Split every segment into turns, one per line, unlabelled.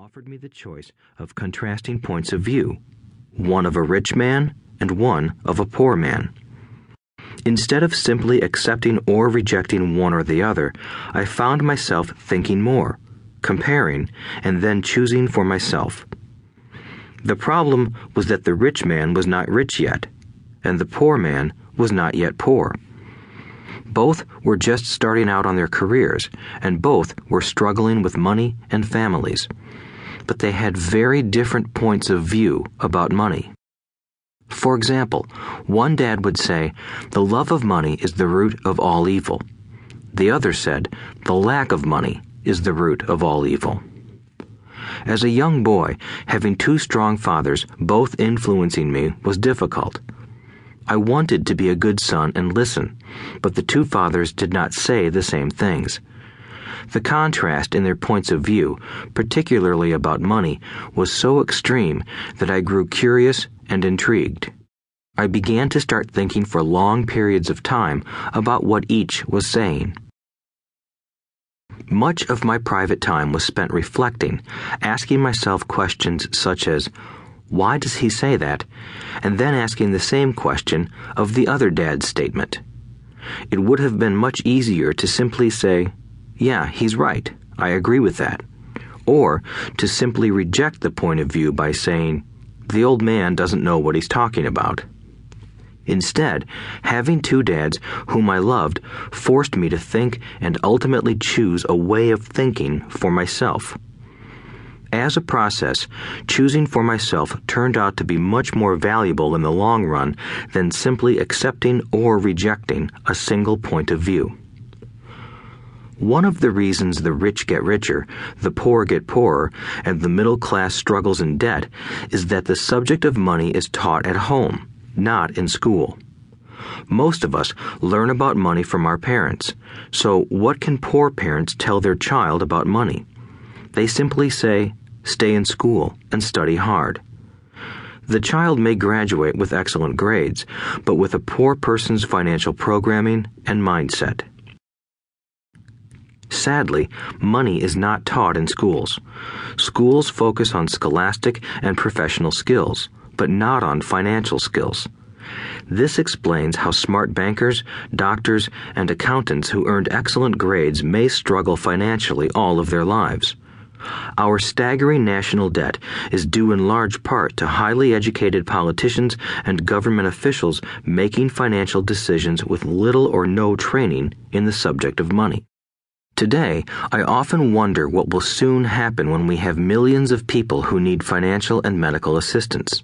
offered me the choice of contrasting points of view, one of a rich man and one of a poor man. Instead of simply accepting or rejecting one or the other, I found myself thinking more, comparing, and then choosing for myself. The problem was that the rich man was not rich yet, and the poor man was not yet poor. Both were just starting out on their careers, and both were struggling with money and families. But they had very different points of view about money. For example, one dad would say, "The love of money is the root of all evil." The other said, "The lack of money is the root of all evil." As a young boy, having two strong fathers, both influencing me, was difficult. I wanted to be a good son and listen, but the two fathers did not say the same things. The contrast in their points of view, particularly about money, was so extreme that I grew curious and intrigued. I began to start thinking for long periods of time about what each was saying. Much of my private time was spent reflecting, asking myself questions such as, "Why does he say that?" and then asking the same question of the other dad's statement. It would have been much easier to simply say, "Yeah, he's right, I agree with that," or to simply reject the point of view by saying, "The old man doesn't know what he's talking about." Instead, having two dads whom I loved forced me to think and ultimately choose a way of thinking for myself. As a process, choosing for myself turned out to be much more valuable in the long run than simply accepting or rejecting a single point of view. One of the reasons the rich get richer, the poor get poorer, and the middle class struggles in debt is that the subject of money is taught at home, not in school. Most of us learn about money from our parents, so what can poor parents tell their child about money? They simply say, "Stay in school and study hard." The child may graduate with excellent grades, but with a poor person's financial programming and mindset. Sadly, money is not taught in schools. Schools focus on scholastic and professional skills, but not on financial skills. This explains how smart bankers, doctors, and accountants who earned excellent grades may struggle financially all of their lives. Our staggering national debt is due in large part to highly educated politicians and government officials making financial decisions with little or no training in the subject of money. Today, I often wonder what will soon happen when we have millions of people who need financial and medical assistance.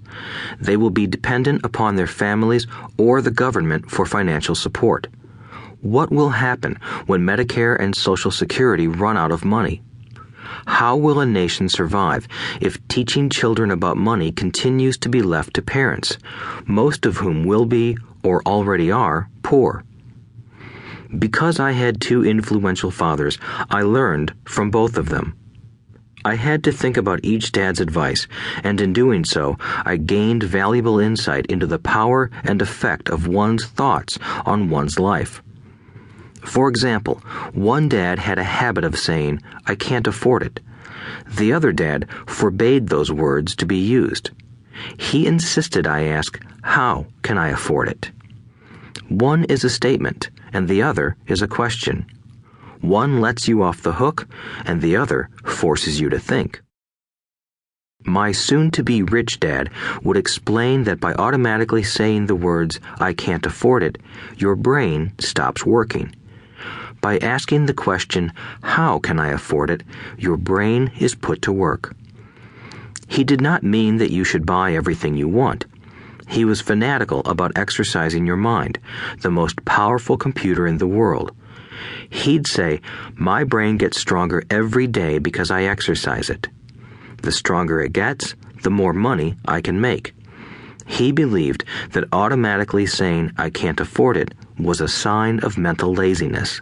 They will be dependent upon their families or the government for financial support. What will happen when Medicare and Social Security run out of money? How will a nation survive if teaching children about money continues to be left to parents, most of whom will be, or already are, poor? Because I had two influential fathers, I learned from both of them. I had to think about each dad's advice, and in doing so, I gained valuable insight into the power and effect of one's thoughts on one's life. For example, one dad had a habit of saying, "I can't afford it." The other dad forbade those words to be used. He insisted I ask, "How can I afford it?" One is a statement, and the other is a question. One lets you off the hook, and the other forces you to think. My soon-to-be rich dad would explain that by automatically saying the words, "I can't afford it," your brain stops working. By asking the question, "How can I afford it?" your brain is put to work. He did not mean that you should buy everything you want. He was fanatical about exercising your mind, the most powerful computer in the world. He'd say, "My brain gets stronger every day because I exercise it. The stronger it gets, the more money I can make." He believed that automatically saying, "I can't afford it," was a sign of mental laziness.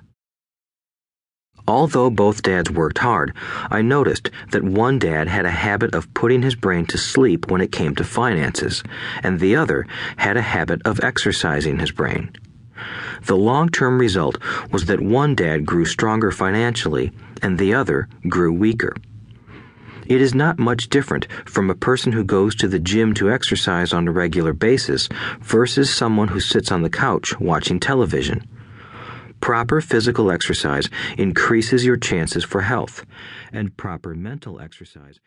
Although both dads worked hard, I noticed that one dad had a habit of putting his brain to sleep when it came to finances, and the other had a habit of exercising his brain. The long-term result was that one dad grew stronger financially, and the other grew weaker. It is not much different from a person who goes to the gym to exercise on a regular basis versus someone who sits on the couch watching television. Proper physical exercise increases your chances for health, and proper mental exercise